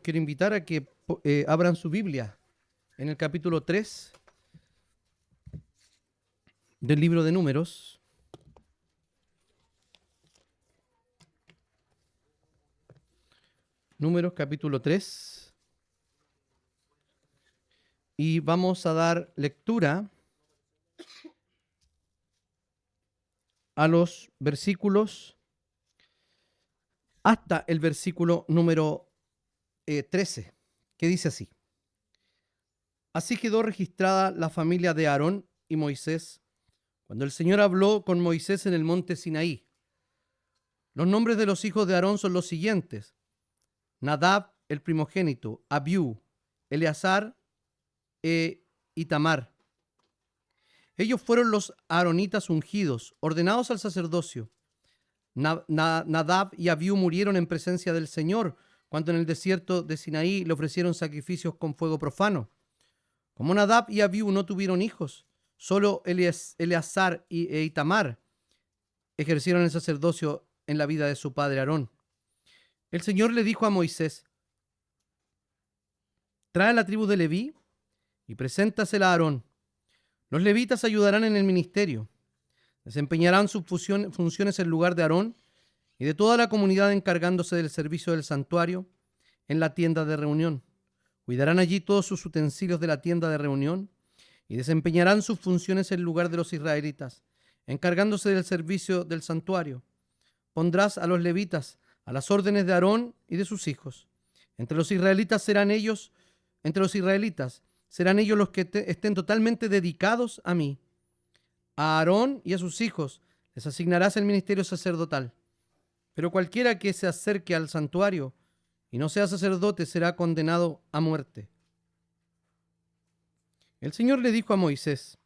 quiero invitar a que abran su Biblia en el capítulo 3 del libro de Números. Números capítulo 3. Y vamos a dar lectura a los versículos hasta el versículo número 13, que dice así. Así quedó registrada la familia de Aarón y Moisés cuando el Señor habló con Moisés en el monte Sinaí. Los nombres de los hijos de Aarón son los siguientes: Nadab, el primogénito; Abiú, Eleazar e Itamar. Ellos fueron los aaronitas ungidos, ordenados al sacerdocio. Nadab y Abiú murieron en presencia del Señor cuando en el desierto de Sinaí le ofrecieron sacrificios con fuego profano. Como Nadab y Abiú no tuvieron hijos, solo Eleazar e Itamar ejercieron el sacerdocio en la vida de su padre Aarón. El Señor le dijo a Moisés: trae la tribu de Leví y preséntasela a Aarón. Los levitas ayudarán en el ministerio. Desempeñarán sus funciones en lugar de Aarón y de toda la comunidad, encargándose del servicio del santuario en la tienda de reunión. Cuidarán allí todos sus utensilios de la tienda de reunión y desempeñarán sus funciones en lugar de los israelitas, encargándose del servicio del santuario. Pondrás a los levitas a las órdenes de Aarón y de sus hijos. Entre los israelitas serán ellos los que estén totalmente dedicados a mí. A Aarón y a sus hijos les asignarás el ministerio sacerdotal. Pero cualquiera que se acerque al santuario y no sea sacerdote será condenado a muerte. El Señor le dijo a Moisés: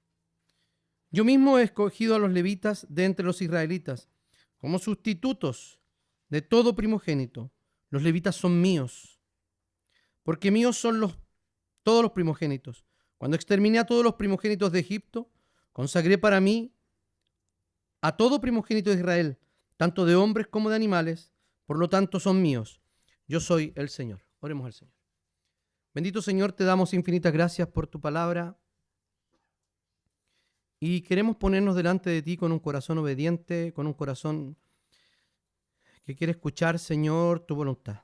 yo mismo he escogido a los levitas de entre los israelitas como sustitutos de todo primogénito. Los levitas son míos, porque míos son todos los primogénitos. Cuando exterminé a todos los primogénitos de Egipto, consagré para mí a todo primogénito de Israel, tanto de hombres como de animales, por lo tanto son míos. Yo soy el Señor. Oremos al Señor. Bendito Señor, te damos infinitas gracias por tu palabra y queremos ponernos delante de ti con un corazón obediente, con un corazón que quiere escuchar, Señor, tu voluntad.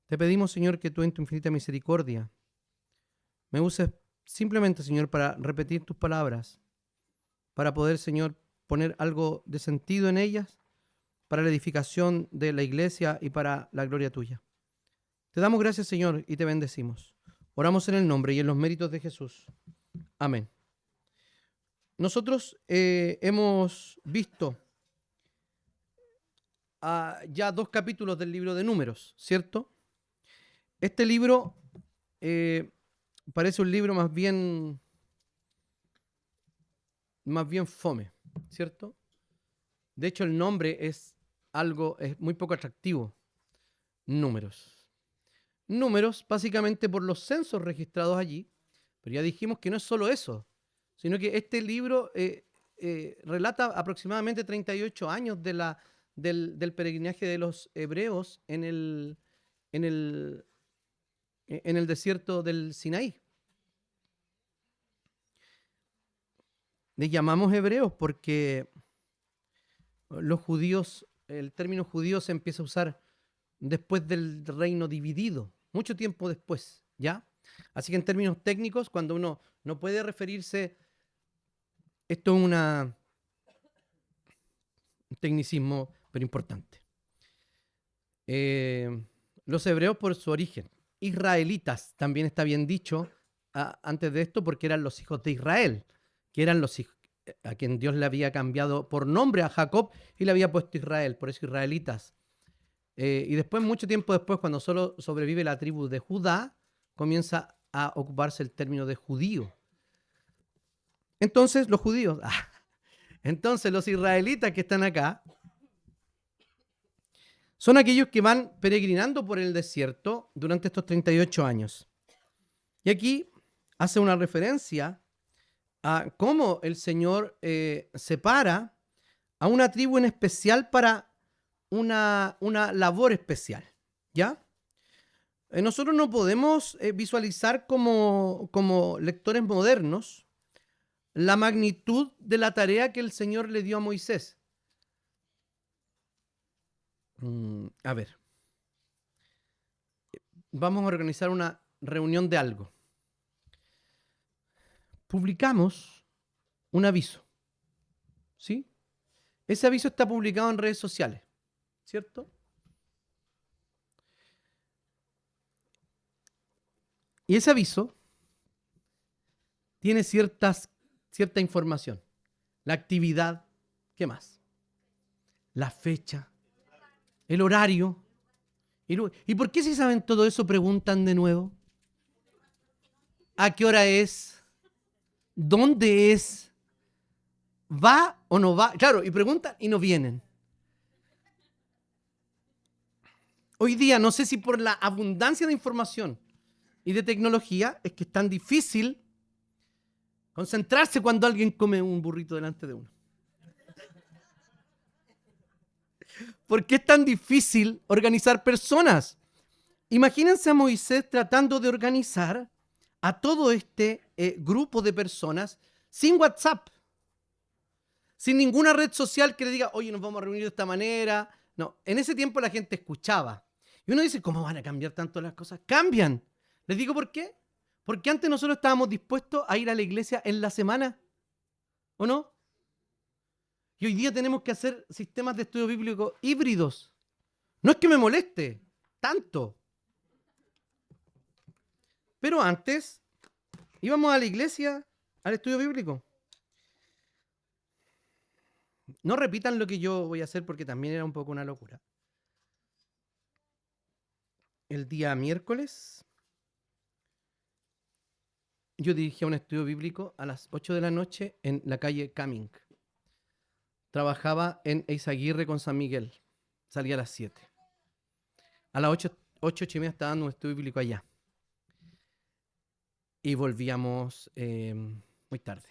Te pedimos, Señor, que tú en tu infinita misericordia me uses simplemente, Señor, para repetir tus palabras, para poder, Señor, poner algo de sentido en ellas, para la edificación de la iglesia y para la gloria tuya. Te damos gracias, Señor, y te bendecimos. Oramos en el nombre y en los méritos de Jesús. Amén. Nosotros hemos visto ya 2 capítulos del libro de Números, ¿cierto? Este libro parece un libro más bien fome, ¿cierto? De hecho, el nombre es muy poco atractivo. Números, básicamente por los censos registrados allí, pero ya dijimos que no es solo eso, sino que este libro relata aproximadamente 38 años del peregrinaje de los hebreos en el desierto del Sinaí. Les llamamos hebreos porque los judíos, el término judío se empieza a usar después del reino dividido, mucho tiempo después, ¿ya? Así que en términos técnicos, cuando uno no puede referirse, esto es un tecnicismo, pero importante. Los hebreos por su origen, israelitas, también está bien dicho antes de esto, porque eran los hijos de Israel, que eran los hijos a quien Dios le había cambiado por nombre a Jacob y le había puesto Israel, por eso israelitas. Y después, mucho tiempo después, cuando solo sobrevive la tribu de Judá, comienza a ocuparse el término de judío. Entonces, los judíos, entonces los israelitas que están acá, son aquellos que van peregrinando por el desierto durante estos 38 años. Y aquí hace una referencia a cómo el Señor separa a una tribu en especial para una labor especial, ¿ya? Nosotros no podemos visualizar como lectores modernos la magnitud de la tarea que el Señor le dio a Moisés. A ver, vamos a organizar una reunión de algo. Publicamos un aviso, ¿sí? Ese aviso está publicado en redes sociales, ¿cierto? Y ese aviso tiene cierta información. La actividad, ¿qué más? La fecha, el horario. ¿Y por qué si saben todo eso preguntan de nuevo? ¿A qué hora es? ¿Dónde es? ¿Va o no va? Claro, y preguntan y no vienen. Hoy día, no sé si por la abundancia de información y de tecnología, es que es tan difícil concentrarse cuando alguien come un burrito delante de uno. ¿Por qué es tan difícil organizar personas? Imagínense a Moisés tratando de organizar a todo este grupo de personas sin WhatsApp, sin ninguna red social que le diga, oye, nos vamos a reunir de esta manera. No, en ese tiempo la gente escuchaba. Y uno dice, ¿cómo van a cambiar tanto las cosas? Cambian. Les digo por qué. Porque antes nosotros estábamos dispuestos a ir a la iglesia en la semana, ¿o no? Y hoy día tenemos que hacer sistemas de estudio bíblico híbridos. No es que me moleste tanto. Pero antes íbamos a la iglesia, al estudio bíblico. No repitan lo que yo voy a hacer porque también era un poco una locura. El día miércoles yo dirigía un estudio bíblico a las 8 de la noche en la calle Cumming. Trabajaba en Eizaguirre con San Miguel. Salía a las 7. A las 8:30 estaba dando un estudio bíblico allá. Y volvíamos muy tarde.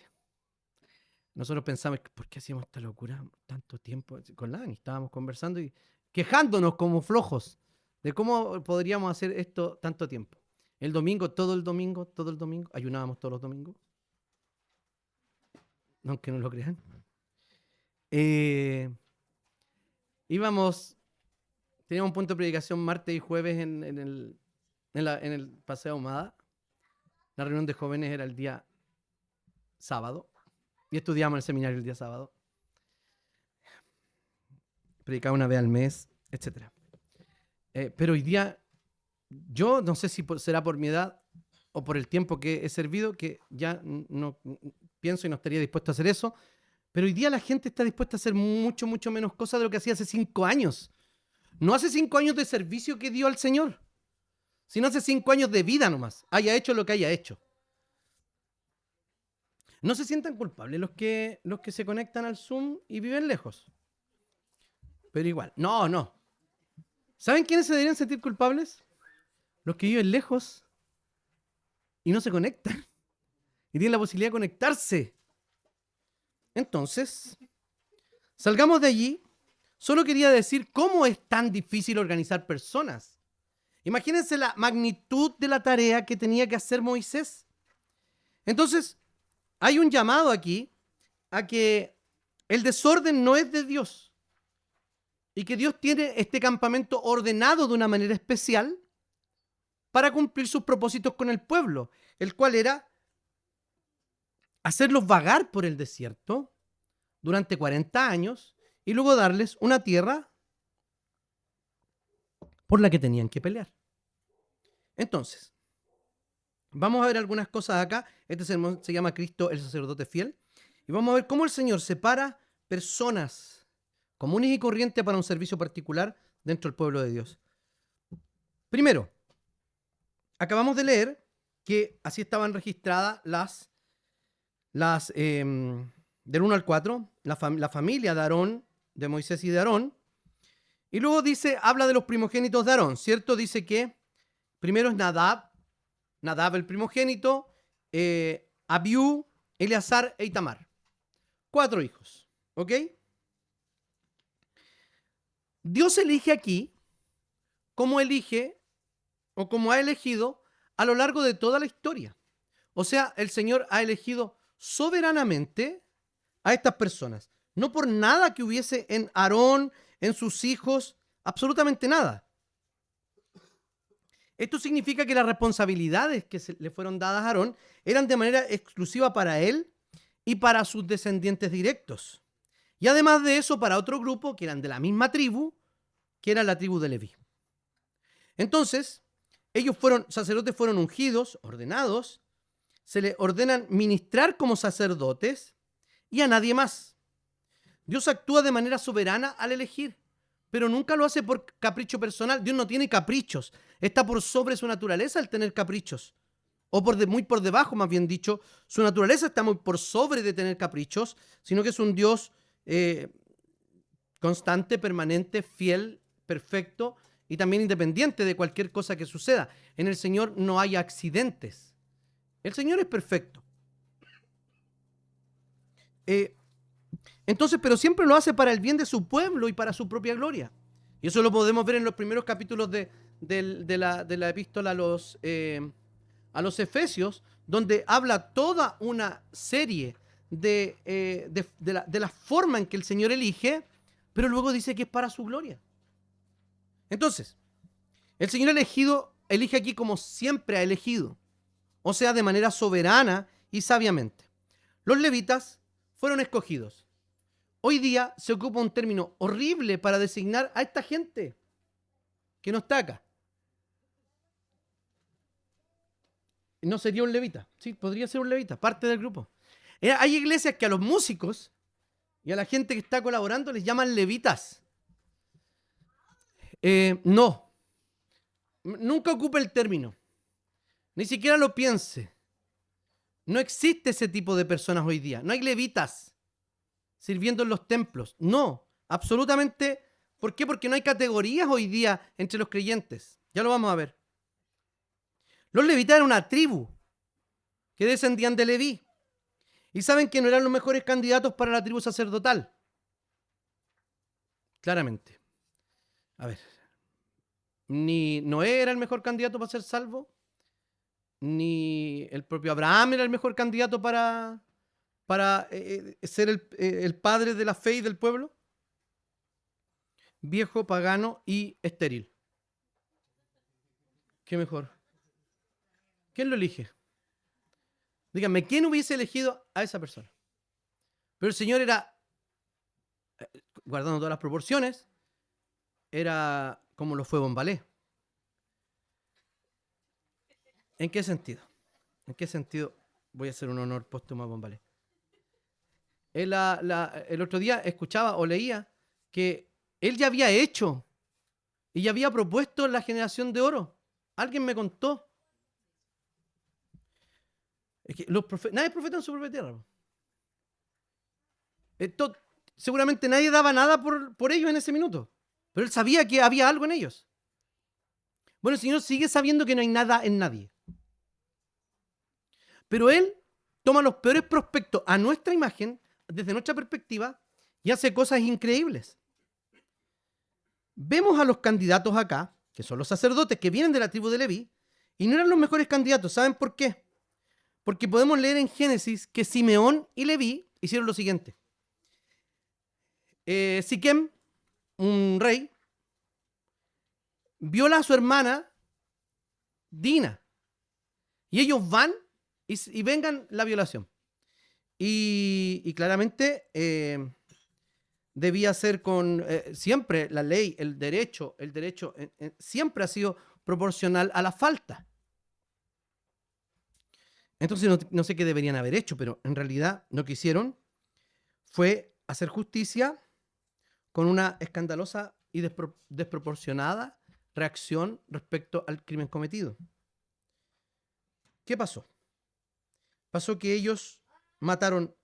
Nosotros pensamos, ¿por qué hacíamos esta locura tanto tiempo? Con Lani estábamos conversando y quejándonos como flojos de cómo podríamos hacer esto tanto tiempo. El domingo, todo el domingo, ayunábamos todos los domingos. Aunque no lo crean. Teníamos un punto de predicación martes y jueves en el Paseo Ahumada. La reunión de jóvenes era el día sábado. Y estudiamos en el seminario el día sábado. Predicaba una vez al mes, etc. Pero hoy día, yo no sé si será por mi edad o por el tiempo que he servido, que ya no pienso y no estaría dispuesto a hacer eso. Pero hoy día la gente está dispuesta a hacer mucho, mucho menos cosas de lo que hacía hace 5 años. No hace 5 años de servicio que dio al Señor, sino hace 5 años de vida nomás. Haya hecho lo que haya hecho. No se sientan culpables los que se conectan al Zoom y viven lejos. Pero igual, no. ¿Saben quiénes se deberían sentir culpables? Los que viven lejos y no se conectan. Y tienen la posibilidad de conectarse. Entonces, salgamos de allí. Solo quería decir cómo es tan difícil organizar personas. Imagínense la magnitud de la tarea que tenía que hacer Moisés. Entonces, hay un llamado aquí a que el desorden no es de Dios y que Dios tiene este campamento ordenado de una manera especial para cumplir sus propósitos con el pueblo, el cual era hacerlos vagar por el desierto durante 40 años y luego darles una tierra por la que tenían que pelear. Entonces, vamos a ver algunas cosas acá. Este sermón se llama Cristo el sacerdote fiel. Y vamos a ver cómo el Señor separa personas comunes y corrientes para un servicio particular dentro del pueblo de Dios. Primero, acabamos de leer que así estaban registradas del 1 al 4, la familia de Aarón, de Moisés y de Aarón. Y luego habla de los primogénitos de Aarón, ¿cierto? Dice que primero es Nadab el primogénito, Abiú, Eleazar e Itamar. 4 hijos, ¿ok? Dios elige aquí, como elige o como ha elegido a lo largo de toda la historia. O sea, el Señor ha elegido soberanamente a estas personas. No por nada que hubiese en Aarón, en sus hijos, absolutamente nada. Esto significa que las responsabilidades que le fueron dadas a Aarón eran de manera exclusiva para él y para sus descendientes directos. Y además de eso, para otro grupo que eran de la misma tribu, que era la tribu de Leví. Entonces, sacerdotes fueron ungidos, ordenados, se les ordenan ministrar como sacerdotes y a nadie más. Dios actúa de manera soberana al elegir, pero nunca lo hace por capricho personal. Dios no tiene caprichos. Está por sobre su naturaleza el tener caprichos. O muy por debajo, más bien dicho. Su naturaleza está muy por sobre de tener caprichos, sino que es un Dios constante, permanente, fiel, perfecto y también independiente de cualquier cosa que suceda. En el Señor no hay accidentes. El Señor es perfecto. Entonces, pero siempre lo hace para el bien de su pueblo y para su propia gloria. Y eso lo podemos ver en los primeros capítulos de la epístola a los Efesios, donde habla toda una serie de la forma en que el Señor elige, pero luego dice que es para su gloria. Entonces, el Señor elige aquí como siempre ha elegido, o sea, de manera soberana y sabiamente. Los levitas fueron escogidos. Hoy día se ocupa un término horrible para designar a esta gente que no está acá. No sería un levita. Sí, podría ser un levita, parte del grupo. Hay iglesias que a los músicos y a la gente que está colaborando les llaman levitas. No. Nunca ocupe el término. Ni siquiera lo piense. No existe ese tipo de personas hoy día. No hay levitas sirviendo en los templos. No, absolutamente. ¿Por qué? Porque no hay categorías hoy día entre los creyentes. Ya lo vamos a ver. Los levitas eran una tribu que descendían de Leví. Y saben que no eran los mejores candidatos para la tribu sacerdotal. Claramente. A ver. Ni Noé era el mejor candidato para ser salvo. Ni el propio Abraham era el mejor candidato para ser el padre de la fe y del pueblo. Viejo, pagano y estéril. ¿Qué mejor? ¿Quién lo elige? Díganme, ¿quién hubiese elegido a esa persona? Pero el Señor era, guardando todas las proporciones, era como lo fue Bombalé. ¿En qué sentido? ¿En qué sentido voy a hacer un honor póstumo a Bombalé? El otro día escuchaba o leía que él ya había hecho y ya había propuesto la generación de oro. Alguien me contó. Es que nadie es profeta en su propia tierra. Seguramente nadie daba nada por ellos en ese minuto, pero él sabía que había algo en ellos. Bueno, el Señor sigue sabiendo que no hay nada en nadie. Pero Él toma los peores prospectos a nuestra imagen, desde nuestra perspectiva, y hace cosas increíbles. Vemos a los candidatos acá, que son los sacerdotes que vienen de la tribu de Leví, y no eran los mejores candidatos. ¿Saben por qué? Porque podemos leer en Génesis que Simeón y Leví hicieron lo siguiente. Siquem, un rey, viola a su hermana Dina, y ellos van y vengan la violación. Y claramente debía ser con siempre la ley, el derecho siempre ha sido proporcional a la falta. Entonces no sé qué deberían haber hecho, pero en realidad lo que hicieron fue hacer justicia con una escandalosa y desproporcionada reacción respecto al crimen cometido. ¿Qué pasó? Pasó que ellos mataron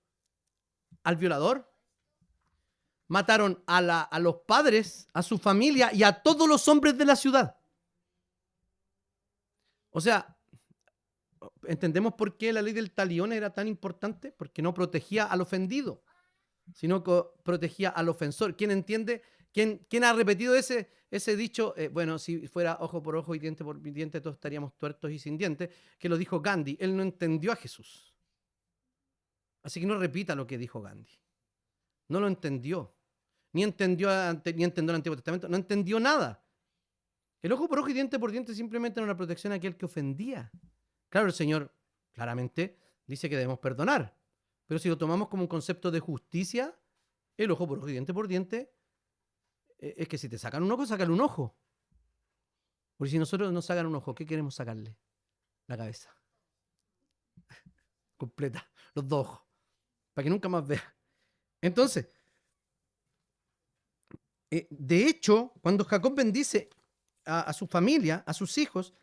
al violador, mataron a los padres, a su familia y a todos los hombres de la ciudad. O sea, ¿entendemos por qué la ley del talión era tan importante? Porque no protegía al ofendido, sino que protegía al ofensor. ¿Quién entiende ¿Quién ha repetido ese dicho? Bueno, si fuera ojo por ojo y diente por diente, todos estaríamos tuertos y sin dientes, que lo dijo Gandhi. Él no entendió a Jesús. Así que no repita lo que dijo Gandhi. No lo entendió. Ni entendió el Antiguo Testamento. No entendió nada. El ojo por ojo y diente por diente simplemente era una protección a aquel que ofendía. Claro, el Señor claramente dice que debemos perdonar. Pero si lo tomamos como un concepto de justicia, el ojo por ojo y diente por diente es que si te sacan un ojo, sácale un ojo. Porque si nosotros nos sacan un ojo, ¿qué queremos sacarle? La cabeza. Completa. Los dos ojos. Para que nunca más vea. Entonces, de hecho, cuando Jacob bendice a su familia, a sus hijos,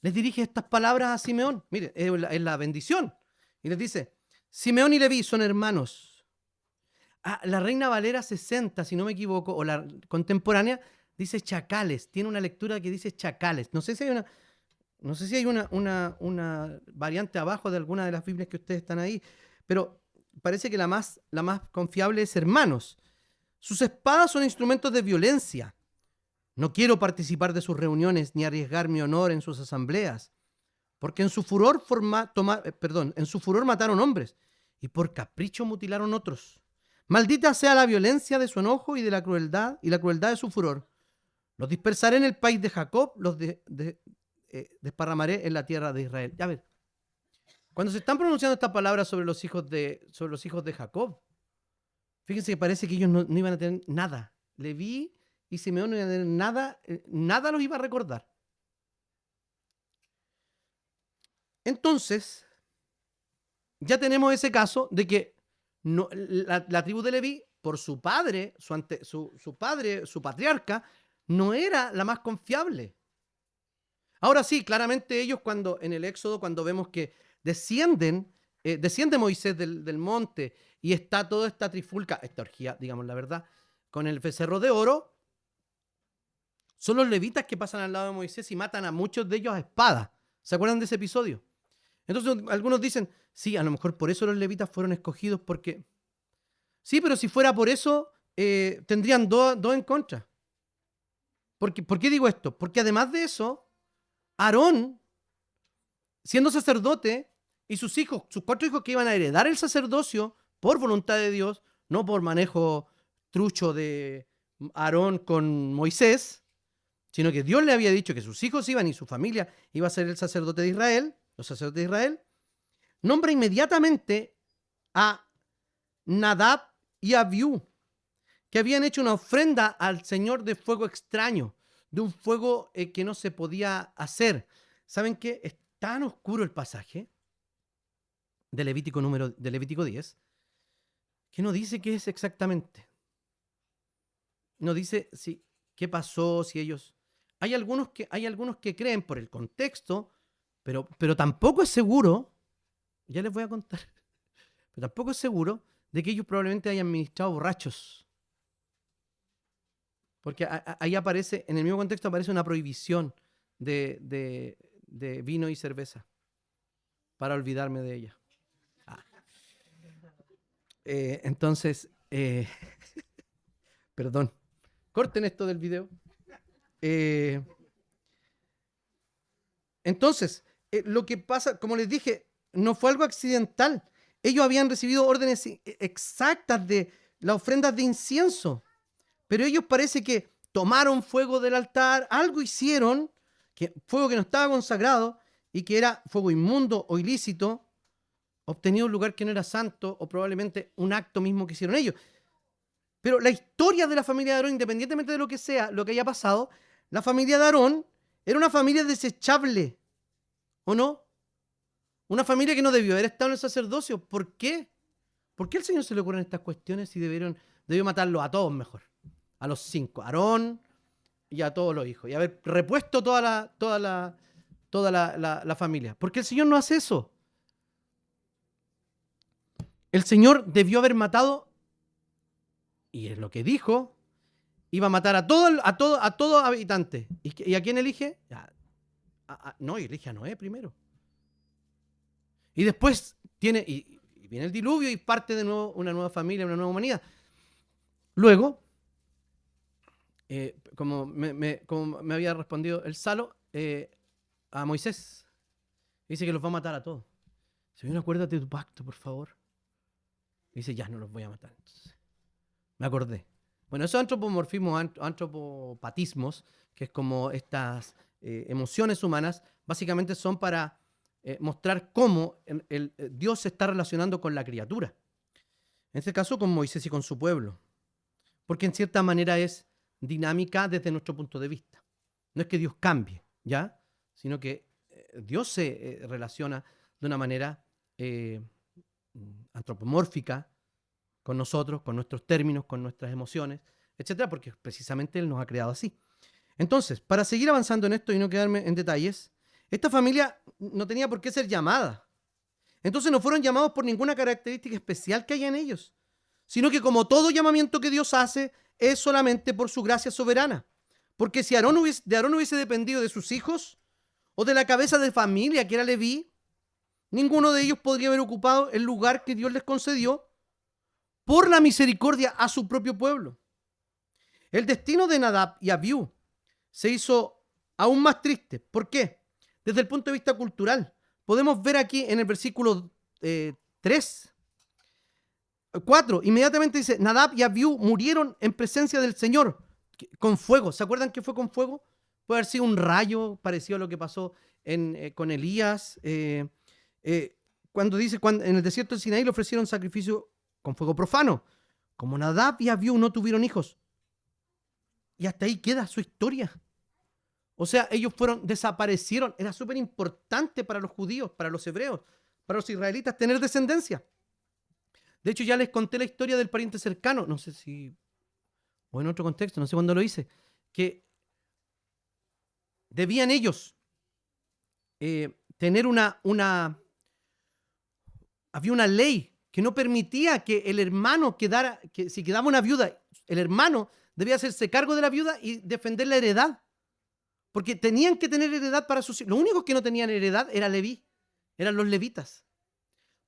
les dirige estas palabras a Simeón. Mire, es la bendición. Y les dice, Simeón y Leví son hermanos. La Reina Valera 60, si no me equivoco, o la contemporánea, dice chacales. Tiene una lectura que dice chacales. No sé si hay una variante abajo de alguna de las Biblias que ustedes están ahí, pero parece que la más confiable es hermanos. Sus espadas son instrumentos de violencia. No quiero participar de sus reuniones ni arriesgar mi honor en sus asambleas, porque en su furor mataron hombres y por capricho mutilaron otros. Maldita sea la violencia de su enojo y la crueldad de su furor. Los dispersaré en el país de Jacob, los desparramaré en la tierra de Israel. Ya ver, cuando se están pronunciando estas palabras sobre los hijos de Jacob, fíjense que parece que ellos no iban a tener nada. Leví y Simeón no iban a tener nada, nada los iba a recordar. Entonces, ya tenemos ese caso de que la tribu de Leví, por su padre, su patriarca, no era la más confiable. Ahora sí, claramente ellos en el Éxodo, cuando vemos que desciende Moisés del monte y está toda esta trifulca, esta orgía, digamos la verdad, con el becerro de oro, son los levitas que pasan al lado de Moisés y matan a muchos de ellos a espada. ¿Se acuerdan de ese episodio? Entonces algunos dicen, sí, a lo mejor por eso los levitas fueron escogidos, porque... Sí, pero si fuera por eso, tendrían dos en contra. ¿Por qué digo esto? Porque además de eso, Aarón, siendo sacerdote, y sus 4 hijos que iban a heredar el sacerdocio por voluntad de Dios, no por manejo trucho de Aarón con Moisés, sino que Dios le había dicho que sus hijos iban y su familia iba a ser el sacerdote de Israel, los sacerdotes de Israel, nombra inmediatamente a Nadab y Abiú, que habían hecho una ofrenda al Señor de fuego extraño, de un fuego que no se podía hacer. ¿Saben qué? Es tan oscuro el pasaje de Levítico 10 que no dice qué es exactamente. No dice qué pasó, si ellos... Hay algunos que creen por el contexto, pero tampoco es seguro, ya les voy a contar, pero tampoco es seguro de que ellos probablemente hayan ministrado borrachos. Porque ahí aparece, en el mismo contexto aparece una prohibición de vino y cerveza para olvidarme de ella. Entonces, perdón, corten esto del video. Entonces, lo que pasa, como les dije, no fue algo accidental. Ellos habían recibido órdenes exactas de las ofrendas de incienso, pero ellos parece que tomaron fuego del altar, algo hicieron, fuego que no estaba consagrado y que era fuego inmundo o ilícito, obtenido en un lugar que no era santo, o probablemente un acto mismo que hicieron ellos. Pero la historia de la familia de Aarón, independientemente de lo que sea, lo que haya pasado, la familia de Aarón era una familia desechable, ¿o no? Una familia que no debió haber estado en el sacerdocio. ¿Por qué? ¿Por qué al Señor se le ocurren estas cuestiones y debió matarlos a todos mejor? A los 5, a Aarón y a todos los hijos, y haber repuesto toda la familia. ¿Por qué el Señor no hace eso? El Señor debió haber matado, y es lo que dijo, iba a matar a todo habitante. ¿Y a quién elige? No, elige a Noé primero. Y después y viene el diluvio y parte de nuevo una nueva familia, una nueva humanidad. Luego, como me había respondido el Salo a Moisés. Dice que los va a matar a todos. Señor, acuérdate de tu pacto, por favor. Dice, ya no los voy a matar. Entonces, me acordé. Bueno, esos antropomorfismos, antropopatismos, que es como estas emociones humanas, básicamente son para mostrar cómo Dios se está relacionando con la criatura. En este caso, con Moisés y con su pueblo. Porque en cierta manera es dinámica desde nuestro punto de vista. No es que Dios cambie, ¿ya? Sino que Dios se relaciona de una manera antropomórfica con nosotros, con nuestros términos, con nuestras emociones, etcétera, porque precisamente Él nos ha creado así. Entonces, para seguir avanzando en esto y no quedarme en detalles, esta familia no tenía por qué ser llamada. Entonces no fueron llamados por ninguna característica especial que haya en ellos, sino que como todo llamamiento que Dios hace es solamente por su gracia soberana. Porque si de Aarón hubiese dependido de sus hijos o de la cabeza de familia que era Leví, ninguno de ellos podría haber ocupado el lugar que Dios les concedió por la misericordia a su propio pueblo. El destino de Nadab y Abiú se hizo aún más triste. ¿Por qué? Desde el punto de vista cultural. Podemos ver aquí en el versículo 4, inmediatamente dice, Nadab y Abiú murieron en presencia del Señor con fuego. ¿Se acuerdan que fue con fuego? Puede haber sido un rayo parecido a lo que pasó con Elías. Cuando dice, en el desierto de Sinaí le ofrecieron sacrificio con fuego profano. Como Nadab y Abiú no tuvieron hijos. Y hasta ahí queda su historia. O sea, ellos desaparecieron. Era súper importante para los judíos, para los hebreos, para los israelitas tener descendencia. De hecho, ya les conté la historia del pariente cercano, no sé si, o en otro contexto, no sé cuándo lo hice, que debían ellos tener había una ley que no permitía que el hermano que si quedaba una viuda, el hermano debía hacerse cargo de la viuda y defender la heredad. Porque tenían que tener heredad para sus hijos. Los únicos que no tenían heredad era Leví, eran los levitas.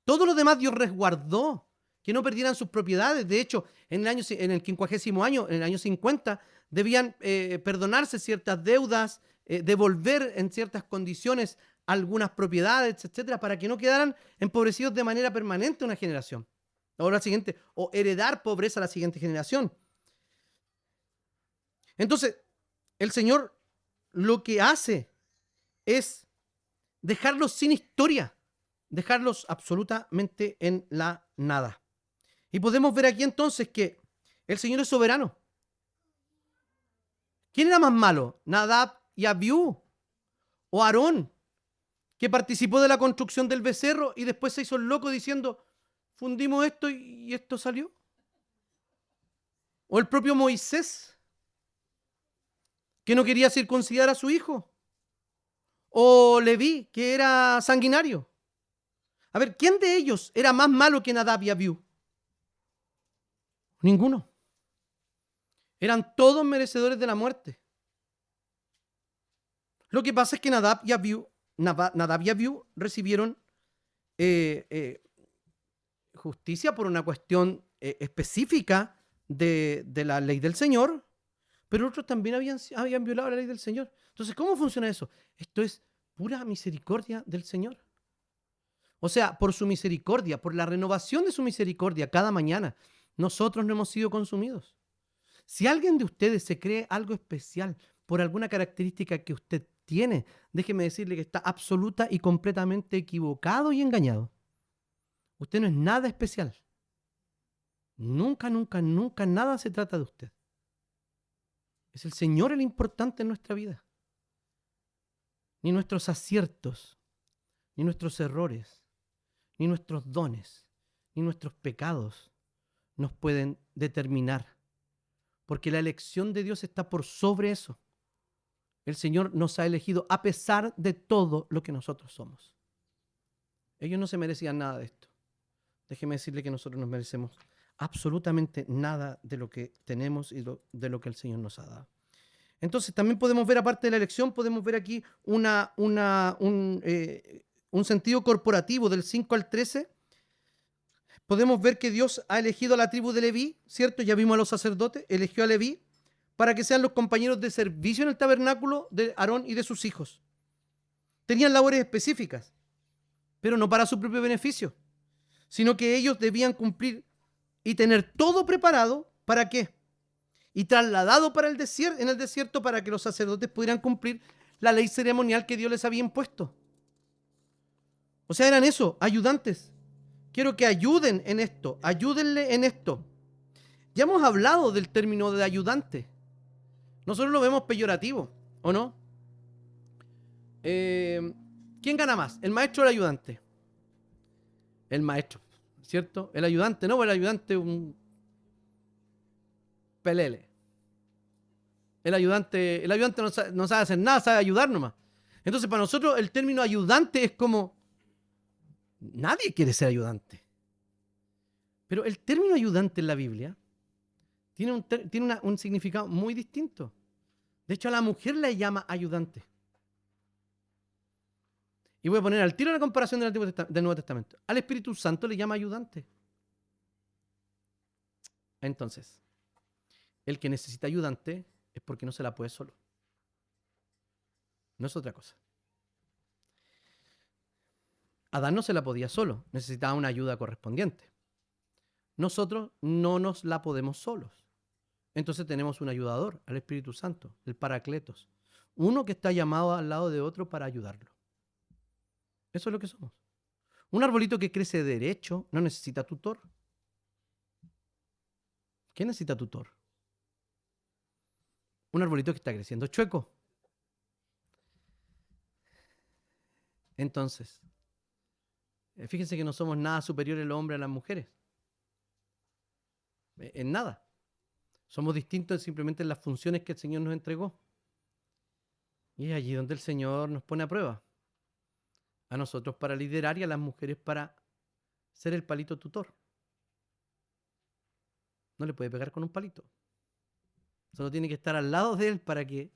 Todo lo demás Dios resguardó, que no perdieran sus propiedades. De hecho, en el 50º año, en el año 50, debían perdonarse ciertas deudas, devolver en ciertas condiciones algunas propiedades, etcétera, para que no quedaran empobrecidos de manera permanente una generación. Ahora la siguiente, o heredar pobreza a la siguiente generación. Entonces, el Señor lo que hace es dejarlos sin historia, dejarlos absolutamente en la nada. Y podemos ver aquí entonces que el Señor es soberano. ¿Quién era más malo? ¿Nadab y Abiú? ¿O Aarón, que participó de la construcción del becerro y después se hizo el loco diciendo, fundimos esto y esto salió? ¿O el propio Moisés, que no quería circuncidar a su hijo? ¿O Leví, que era sanguinario? A ver, ¿quién de ellos era más malo que Nadab y Abiú? Ninguno. Eran todos merecedores de la muerte. Lo que pasa es que Nadab y Abiú recibieron justicia por una cuestión específica de la ley del Señor, pero otros también habían violado la ley del Señor. Entonces, ¿cómo funciona eso? Esto es pura misericordia del Señor. O sea, por su misericordia, por la renovación de su misericordia cada mañana, nosotros no hemos sido consumidos. Si alguien de ustedes se cree algo especial por alguna característica que usted tiene, déjeme decirle que está absoluta y completamente equivocado y engañado. Usted no es nada especial. Nunca, nunca, nunca nada se trata de usted. Es el Señor el importante en nuestra vida. Ni nuestros aciertos, ni nuestros errores, ni nuestros dones, ni nuestros pecados nos pueden determinar. Porque la elección de Dios está por sobre eso. El Señor nos ha elegido a pesar de todo lo que nosotros somos. Ellos no se merecían nada de esto. Déjeme decirle que nosotros nos merecemos absolutamente nada de lo que tenemos y de lo que el Señor nos ha dado. Entonces también podemos ver, aparte de la elección, podemos ver aquí un sentido corporativo del 5 al 13. Podemos ver que Dios ha elegido a la tribu de Leví, ¿cierto? Ya vimos a los sacerdotes, eligió a Leví para que sean los compañeros de servicio en el tabernáculo de Aarón y de sus hijos. Tenían labores específicas, pero no para su propio beneficio, sino que ellos debían cumplir y tener todo preparado. ¿Para qué? Y trasladado en el desierto para que los sacerdotes pudieran cumplir la ley ceremonial que Dios les había impuesto. O sea, eran eso, ayudantes. Quiero que ayuden en esto, ayúdenle en esto. Ya hemos hablado del término de ayudante. Nosotros lo vemos peyorativo, ¿o no? ¿Quién gana más? ¿El maestro o el ayudante? El maestro, ¿cierto? El ayudante, no, el ayudante un pelele. El ayudante no sabe hacer nada, sabe ayudar nomás. Entonces, para nosotros el término ayudante es como, nadie quiere ser ayudante. Pero el término ayudante en la Biblia tiene un significado muy distinto. De hecho, a la mujer le llama ayudante. Y voy a poner al tiro la comparación del Nuevo Testamento. Al Espíritu Santo le llama ayudante. Entonces, el que necesita ayudante es porque no se la puede solo. No es otra cosa. Adán no se la podía solo, necesitaba una ayuda correspondiente. Nosotros no nos la podemos solos. Entonces tenemos un ayudador, al Espíritu Santo, el Paracletos. Uno que está llamado al lado de otro para ayudarlo. Eso es lo que somos. Un arbolito que crece derecho no necesita tutor. ¿Qué necesita tutor? Un arbolito que está creciendo chueco. Entonces, fíjense que no somos nada superiores los hombres a las mujeres. En nada. Somos distintos simplemente en las funciones que el Señor nos entregó. Y es allí donde el Señor nos pone a prueba. A nosotros para liderar y a las mujeres para ser el palito tutor. No le puede pegar con un palito. Solo tiene que estar al lado de él para que...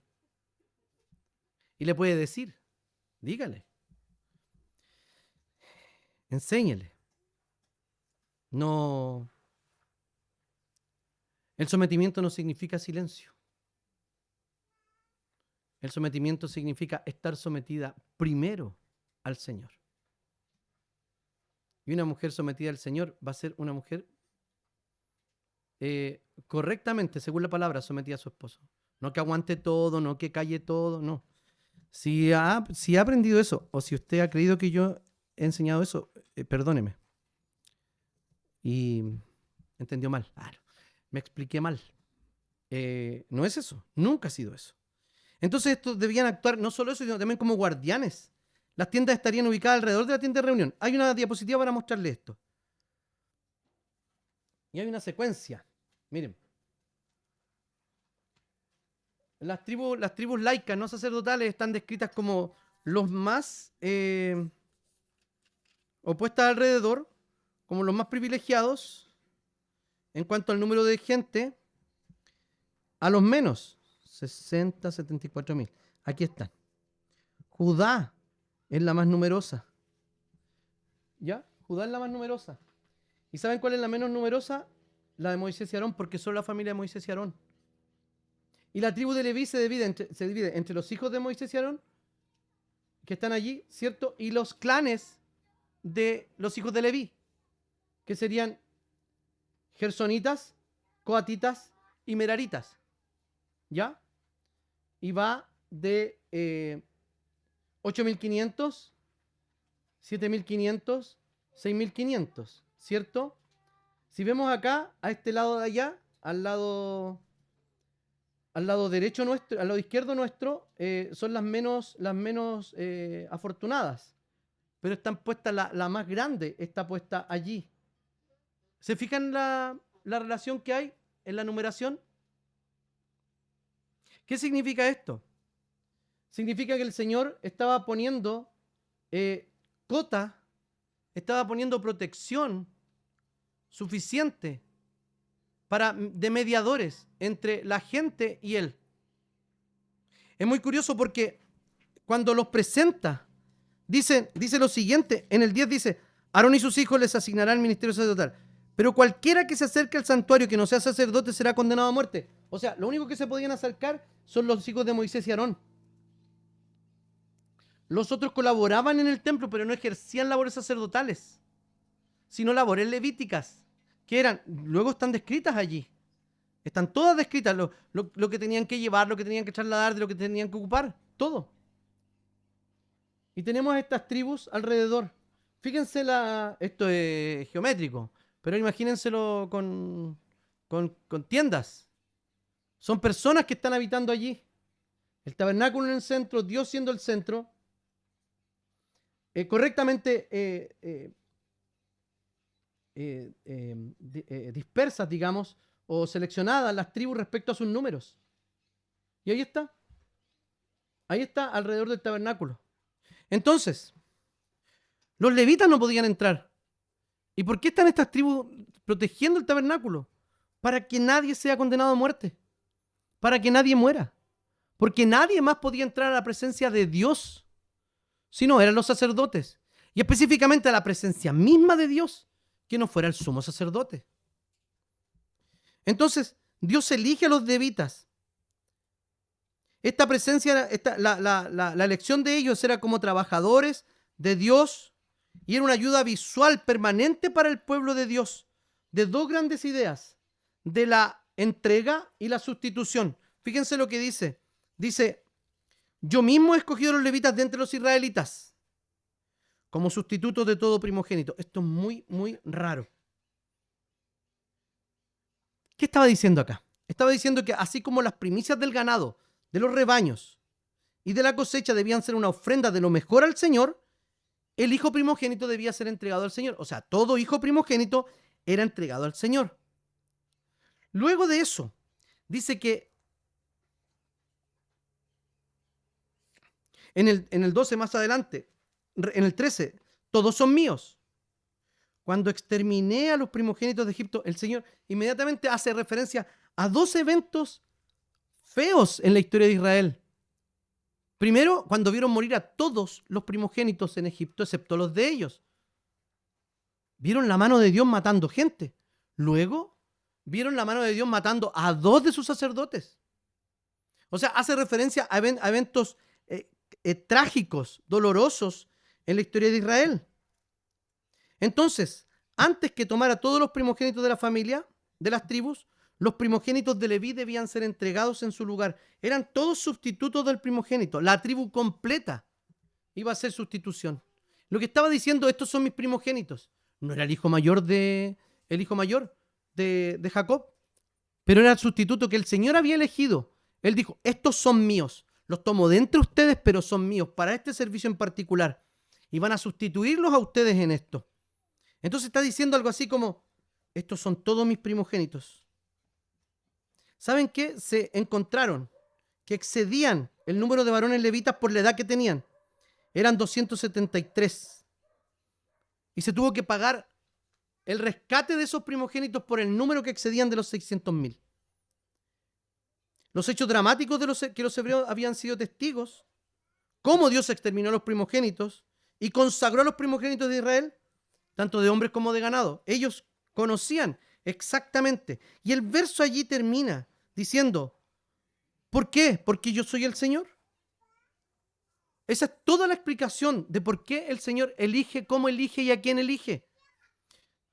Y le puede decir, dígale. Enséñele. No... El sometimiento no significa silencio. El sometimiento significa estar sometida primero al Señor. Y una mujer sometida al Señor va a ser una mujer correctamente, según la palabra, sometida a su esposo. No que aguante todo, no que calle todo, no. Si ha aprendido eso, o si usted ha creído que yo he enseñado eso, perdóneme. Y entendió mal. Claro, me expliqué mal. No es eso, nunca ha sido eso. Entonces estos debían actuar no solo eso, sino también como guardianes. Las tiendas estarían ubicadas alrededor de la tienda de reunión. Hay una diapositiva para mostrarle esto. Y hay una secuencia. Miren. Las tribus laicas, no sacerdotales, están descritas como los más opuestas alrededor, como los más privilegiados en cuanto al número de gente, a los menos, 60, 74.000. Aquí están. Judá es la más numerosa. ¿Ya? Judá es la más numerosa. ¿Y saben cuál es la menos numerosa? La de Moisés y Aarón, porque son la familia de Moisés y Aarón. Y la tribu de Leví se divide entre los hijos de Moisés y Aarón, que están allí, ¿cierto? Y los clanes de los hijos de Leví, que serían gersonitas, coatitas y meraritas. ¿Ya? Y va de 8.500, 7.500, 6.500, ¿cierto? Si vemos acá, a este lado de allá, al lado derecho nuestro, al lado izquierdo nuestro, son las menos afortunadas. Pero están puestas, la más grande está puesta allí. ¿Se fijan la relación que hay en la numeración? ¿Qué significa esto? Significa que el Señor estaba poniendo cota, estaba poniendo protección suficiente de mediadores entre la gente y Él. Es muy curioso porque cuando los presenta, dice lo siguiente, en el 10 dice, Aarón y sus hijos les asignarán el ministerio sacerdotal, pero cualquiera que se acerque al santuario que no sea sacerdote será condenado a muerte. O sea, lo único que se podían acercar son los hijos de Moisés y Aarón. Los otros colaboraban en el templo, pero no ejercían labores sacerdotales, sino labores levíticas, que luego están descritas allí. Están todas descritas, lo que tenían que llevar, lo que tenían que trasladar, de lo que tenían que ocupar, todo. Y tenemos estas tribus alrededor. Fíjense, esto es geométrico, pero imagínenselo con tiendas. Son personas que están habitando allí. El tabernáculo en el centro, Dios siendo el centro. Correctamente dispersas, digamos, o seleccionadas las tribus respecto a sus números. Y ahí está alrededor del tabernáculo. Entonces, los levitas no podían entrar. ¿Y por qué están estas tribus protegiendo el tabernáculo? Para que nadie sea condenado a muerte, para que nadie muera, porque nadie más podía entrar a la presencia de Dios, sino eran los sacerdotes, y específicamente a la presencia misma de Dios, que no fuera el sumo sacerdote. Entonces, Dios elige a los levitas. Esta presencia, la elección de ellos era como trabajadores de Dios y era una ayuda visual permanente para el pueblo de Dios, de dos grandes ideas, de la entrega y la sustitución. Fíjense lo que dice. Dice, yo mismo he escogido a los levitas de entre los israelitas como sustitutos de todo primogénito. Esto es muy, muy raro. ¿Qué estaba diciendo acá? Estaba diciendo que así como las primicias del ganado, de los rebaños y de la cosecha debían ser una ofrenda de lo mejor al Señor, el hijo primogénito debía ser entregado al Señor. O sea, todo hijo primogénito era entregado al Señor. Luego de eso, dice que en el 12 más adelante, en el 13, todos son míos. Cuando exterminé a los primogénitos de Egipto, el Señor inmediatamente hace referencia a dos eventos feos en la historia de Israel. Primero, cuando vieron morir a todos los primogénitos en Egipto, excepto los de ellos. Vieron la mano de Dios matando gente. Luego, vieron la mano de Dios matando a dos de sus sacerdotes. O sea, hace referencia a eventos trágicos, dolorosos en la historia de Israel. Entonces, antes que tomara todos los primogénitos de la familia, de las tribus, los primogénitos de Leví debían ser entregados en su lugar. Eran todos sustitutos del primogénito. La tribu completa iba a ser sustitución. Lo que estaba diciendo, estos son mis primogénitos. No era el hijo mayor de Jacob, pero era el sustituto que el Señor había elegido. Él dijo, estos son míos. Los tomo de entre ustedes, pero son míos para este servicio en particular. Y van a sustituirlos a ustedes en esto. Entonces está diciendo algo así como, estos son todos mis primogénitos. ¿Saben qué? Se encontraron que excedían el número de varones levitas por la edad que tenían. Eran 273. Y se tuvo que pagar el rescate de esos primogénitos por el número que excedían de los 600.000. Los hechos dramáticos de que los hebreos habían sido testigos, cómo Dios exterminó a los primogénitos y consagró a los primogénitos de Israel, tanto de hombres como de ganado. Ellos conocían exactamente. Y el verso allí termina diciendo, ¿por qué? Porque yo soy el Señor. Esa es toda la explicación de por qué el Señor elige, cómo elige y a quién elige.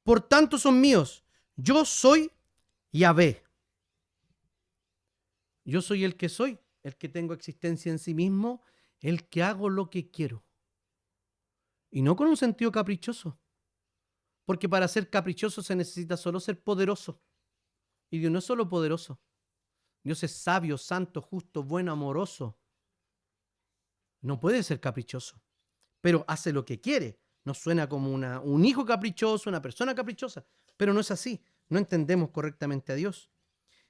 Por tanto son míos. Yo soy Yahvé. Yo soy el que soy, el que tengo existencia en sí mismo, el que hago lo que quiero. Y no con un sentido caprichoso. Porque para ser caprichoso se necesita solo ser poderoso. Y Dios no es solo poderoso. Dios es sabio, santo, justo, bueno, amoroso. No puede ser caprichoso. Pero hace lo que quiere. Nos suena como un hijo caprichoso, una persona caprichosa. Pero no es así. No entendemos correctamente a Dios.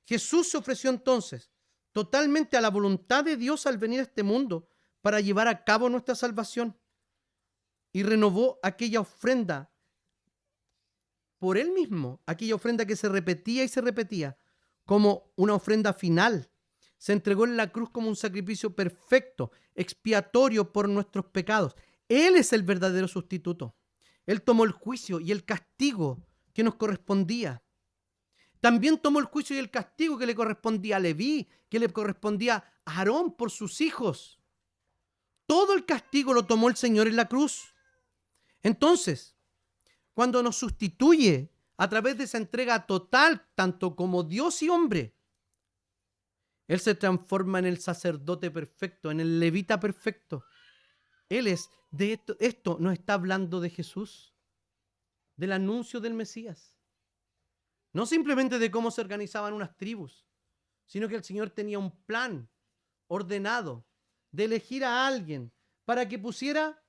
Jesús se ofreció entonces totalmente a la voluntad de Dios al venir a este mundo para llevar a cabo nuestra salvación. Y renovó aquella ofrenda por Él mismo, aquella ofrenda que se repetía y se repetía como una ofrenda final. Se entregó en la cruz como un sacrificio perfecto, expiatorio por nuestros pecados. Él es el verdadero sustituto. Él tomó el juicio y el castigo que nos correspondía. También tomó el juicio y el castigo que le correspondía a Leví, que le correspondía a Aarón por sus hijos. Todo el castigo lo tomó el Señor en la cruz. Entonces, cuando nos sustituye a través de esa entrega total, tanto como Dios y hombre, Él se transforma en el sacerdote perfecto, en el levita perfecto. Él es, de esto nos está hablando de Jesús, del anuncio del Mesías. No simplemente de cómo se organizaban unas tribus, sino que el Señor tenía un plan ordenado de elegir a alguien para que pusiera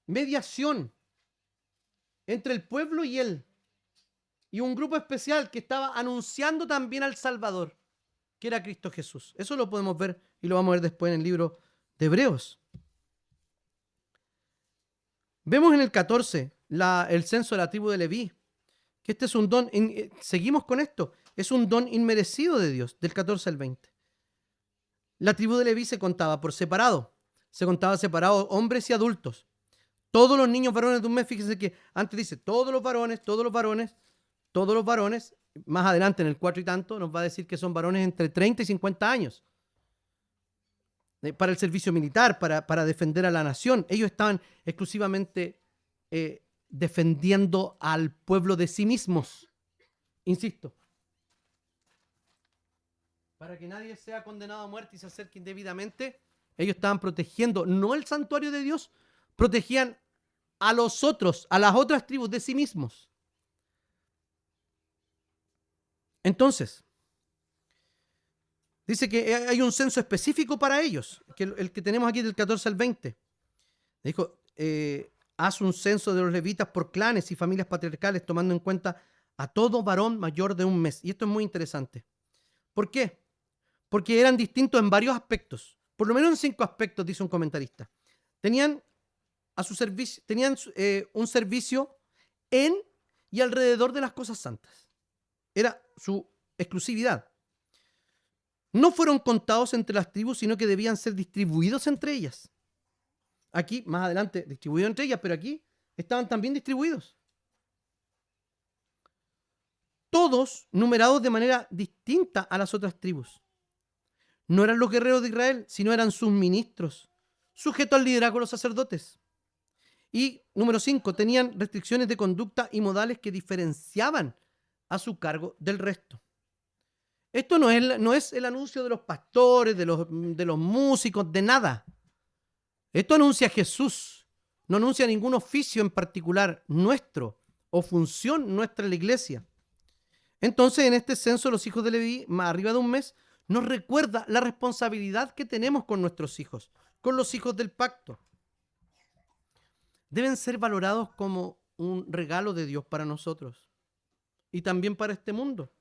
mediación entre el pueblo y Él, y un grupo especial que estaba anunciando también al Salvador, que era Cristo Jesús. Eso lo podemos ver y lo vamos a ver después en el libro de Hebreos. Vemos en el 14 el censo de la tribu de Leví, que este es un don, seguimos con esto, es un don inmerecido de Dios, del 14 al 20. La tribu de Leví se contaba por separado, hombres y adultos. Todos los niños varones de un mes, fíjense que antes dice todos los varones, más adelante en el 4 y tanto nos va a decir que son varones entre 30 y 50 años. Para el servicio militar, para defender a la nación. Ellos estaban exclusivamente defendiendo al pueblo de sí mismos. Insisto, para que nadie sea condenado a muerte y se acerque indebidamente, ellos estaban protegiendo, no el santuario de Dios, protegían a los otros, a las otras tribus de sí mismos. Entonces, dice que hay un censo específico para ellos, que el que tenemos aquí del 14 al 20. Dijo, haz un censo de los levitas por clanes y familias patriarcales, tomando en cuenta a todo varón mayor de un mes. Y esto es muy interesante. ¿Por qué? Porque eran distintos en varios aspectos. Por lo menos en 5 aspectos, dice un comentarista. Tenían a su servicio, un servicio en y alrededor de las cosas santas. Era su exclusividad. No fueron contados entre las tribus, sino que debían ser distribuidos entre ellas. Aquí, más adelante, distribuidos entre ellas, pero aquí estaban también distribuidos. Todos numerados de manera distinta a las otras tribus. No eran los guerreros de Israel, sino eran sus ministros, sujetos al liderazgo de los sacerdotes. Y número 5, tenían restricciones de conducta y modales que diferenciaban a su cargo del resto. Esto no es el anuncio de los pastores, de los músicos, de nada. Esto anuncia a Jesús, no anuncia ningún oficio en particular nuestro o función nuestra en la iglesia. Entonces, en este censo, los hijos de Leví, más arriba de un mes, nos recuerda la responsabilidad que tenemos con nuestros hijos, con los hijos del pacto. Deben ser valorados como un regalo de Dios para nosotros y también para este mundo.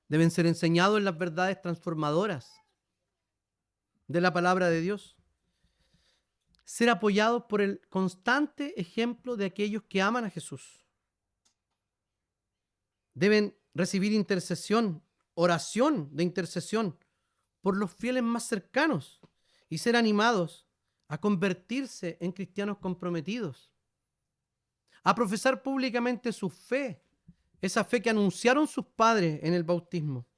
Deben ser enseñados en las verdades transformadoras de la palabra de Dios. Ser apoyados por el constante ejemplo de aquellos que aman a Jesús. Deben recibir intercesión, oración de intercesión por los fieles más cercanos y ser animados a convertirse en cristianos comprometidos, a profesar públicamente su fe, esa fe que anunciaron sus padres en el bautismo,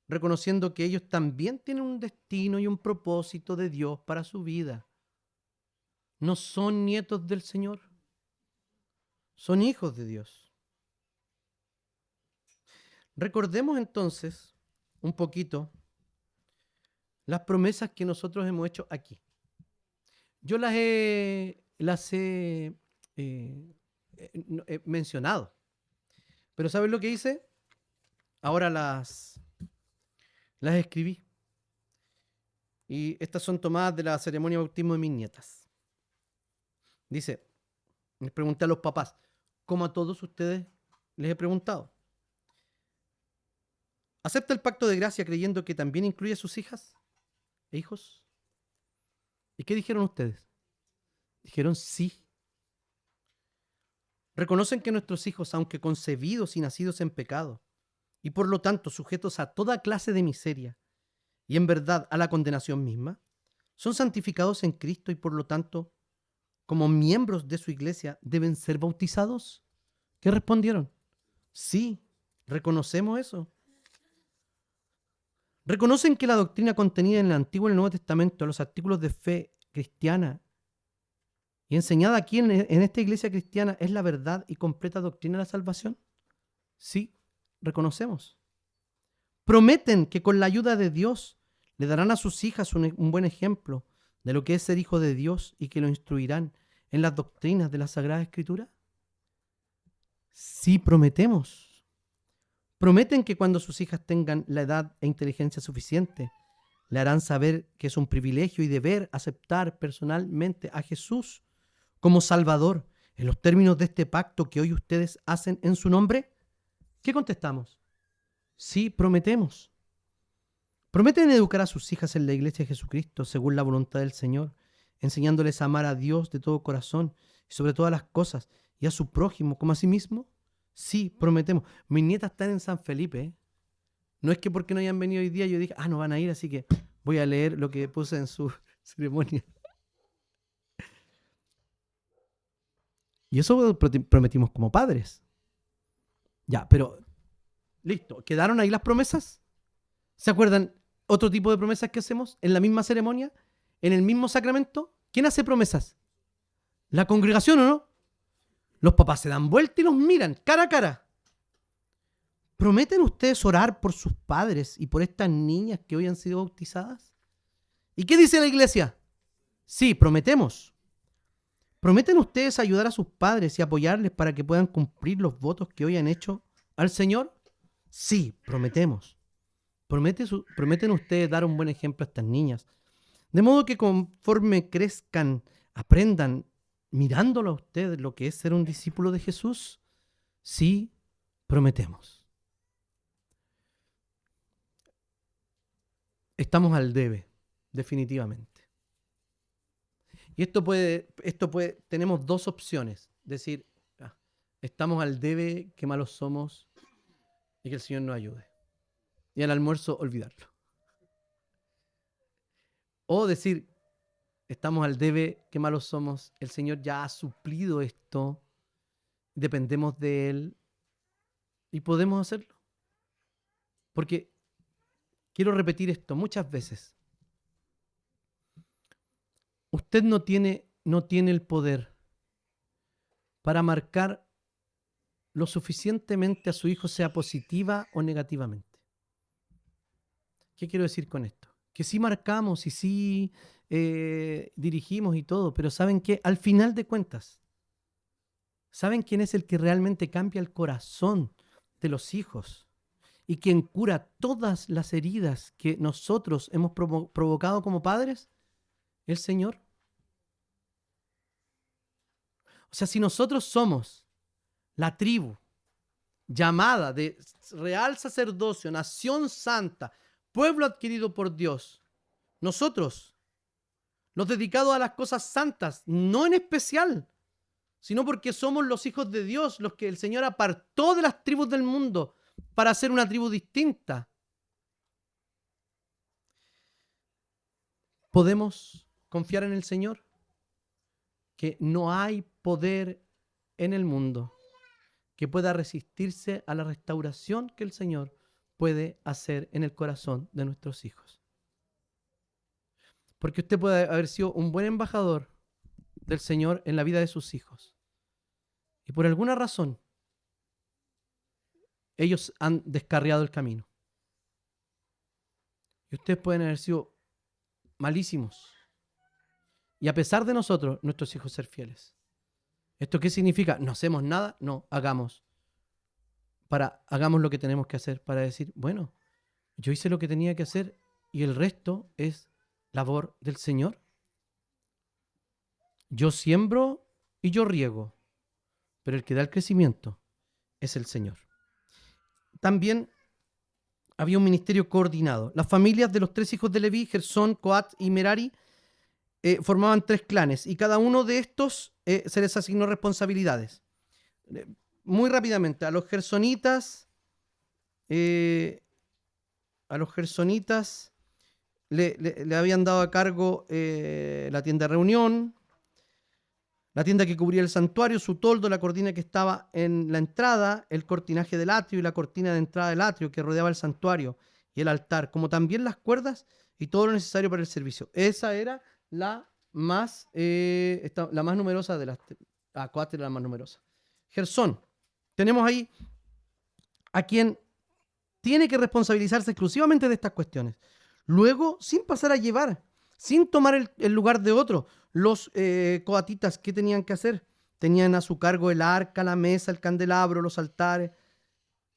reconociendo que ellos también tienen un destino y un propósito de Dios para su vida. No son nietos del Señor, son hijos de Dios. Recordemos entonces un poquito las promesas que nosotros hemos hecho aquí. Yo las he mencionado, pero ¿sabes lo que hice? Ahora las escribí. Y estas son tomadas de la ceremonia de bautismo de mis nietas. Dice, les pregunté a los papás, como a todos ustedes les he preguntado, ¿acepta el pacto de gracia creyendo que también incluye a sus hijas e hijos? ¿Y qué dijeron ustedes? Dijeron sí. Reconocen que nuestros hijos, aunque concebidos y nacidos en pecado, y por lo tanto sujetos a toda clase de miseria, y en verdad a la condenación misma, son santificados en Cristo y por lo tanto, como miembros de su iglesia, deben ser bautizados. ¿Qué respondieron? Sí, reconocemos eso. Reconocen que la doctrina contenida en el Antiguo y el Nuevo Testamento, los artículos de fe cristiana y enseñada aquí en esta iglesia cristiana, es la verdad y completa doctrina de la salvación. Sí, reconocemos. Prometen que con la ayuda de Dios le darán a sus hijas un buen ejemplo de lo que es ser hijo de Dios y que lo instruirán en las doctrinas de la Sagrada Escritura. Sí, prometemos. Prometen que cuando sus hijas tengan la edad e inteligencia suficiente, le harán saber que es un privilegio y deber aceptar personalmente a Jesús como Salvador en los términos de este pacto que hoy ustedes hacen en su nombre. ¿Qué contestamos? Sí, prometemos. Prometen educar a sus hijas en la iglesia de Jesucristo según la voluntad del Señor, enseñándoles a amar a Dios de todo corazón y sobre todas las cosas y a su prójimo como a sí mismo. Sí, prometemos. Mis nietas están en San Felipe, ¿eh? No es que porque no hayan venido hoy día yo dije, no van a ir, así que voy a leer lo que puse en su ceremonia. Y eso prometimos como padres. Ya, pero listo. ¿Quedaron ahí las promesas? ¿Se acuerdan otro tipo de promesas que hacemos en la misma ceremonia? ¿En el mismo sacramento? ¿Quién hace promesas? ¿La congregación o no? Los papás se dan vuelta y los miran cara a cara. ¿Prometen ustedes orar por sus padres y por estas niñas que hoy han sido bautizadas? ¿Y qué dice la iglesia? Sí, prometemos. ¿Prometen ustedes ayudar a sus padres y apoyarles para que puedan cumplir los votos que hoy han hecho al Señor? Sí, prometemos. ¿Prometen ustedes dar un buen ejemplo a estas niñas? De modo que conforme crezcan, aprendan mirándolo a ustedes lo que es ser un discípulo de Jesús. Sí, prometemos. Estamos al debe, definitivamente. Y tenemos dos opciones. Decir, estamos al debe, qué malos somos, y que el Señor nos ayude. Y al almuerzo, olvidarlo. O decir, estamos al debe, qué malos somos, el Señor ya ha suplido esto, dependemos de Él, y podemos hacerlo. Porque quiero repetir esto muchas veces. Usted no tiene el poder para marcar lo suficientemente a su hijo, sea positiva o negativamente. ¿Qué quiero decir con esto? Que sí marcamos y sí dirigimos y todo, pero ¿saben qué? Al final de cuentas, ¿saben quién es el que realmente cambia el corazón de los hijos y quien cura todas las heridas que nosotros hemos provocado como padres? El Señor. O sea, si nosotros somos la tribu llamada de real sacerdocio, nación santa, pueblo adquirido por Dios, nosotros, los dedicados a las cosas santas, no en especial, sino porque somos los hijos de Dios, los que el Señor apartó de las tribus del mundo para hacer una tribu distinta. ¿Podemos confiar en el Señor? Que no hay poder en el mundo que pueda resistirse a la restauración que el Señor puede hacer en el corazón de nuestros hijos. Porque usted puede haber sido un buen embajador del Señor en la vida de sus hijos. Y por alguna razón, ellos han descarriado el camino. Y ustedes pueden haber sido malísimos. Y a pesar de nosotros, nuestros hijos ser fieles. ¿Esto qué significa? ¿No hacemos nada? No, hagamos lo que tenemos que hacer para decir, bueno, yo hice lo que tenía que hacer y el resto es labor del Señor. Yo siembro y yo riego, pero el que da el crecimiento es el Señor. También había un ministerio coordinado. Las familias de los 3 hijos de Leví, Gersón, Coat y Merari, formaban 3 clanes y cada uno de estos se les asignó responsabilidades. Muy rápidamente, a los gersonitas le habían dado a cargo la tienda de reunión, la tienda que cubría el santuario, su toldo, la cortina que estaba en la entrada, el cortinaje del atrio y la cortina de entrada del atrio que rodeaba el santuario y el altar, como también las cuerdas y todo lo necesario para el servicio. Esa era la más numerosa de las... Coat era la más numerosa. Gersón. Tenemos ahí a quien tiene que responsabilizarse exclusivamente de estas cuestiones. Luego, sin pasar a llevar, sin tomar el lugar de otro, los coatitas, ¿qué tenían que hacer? Tenían a su cargo el arca, la mesa, el candelabro, los altares,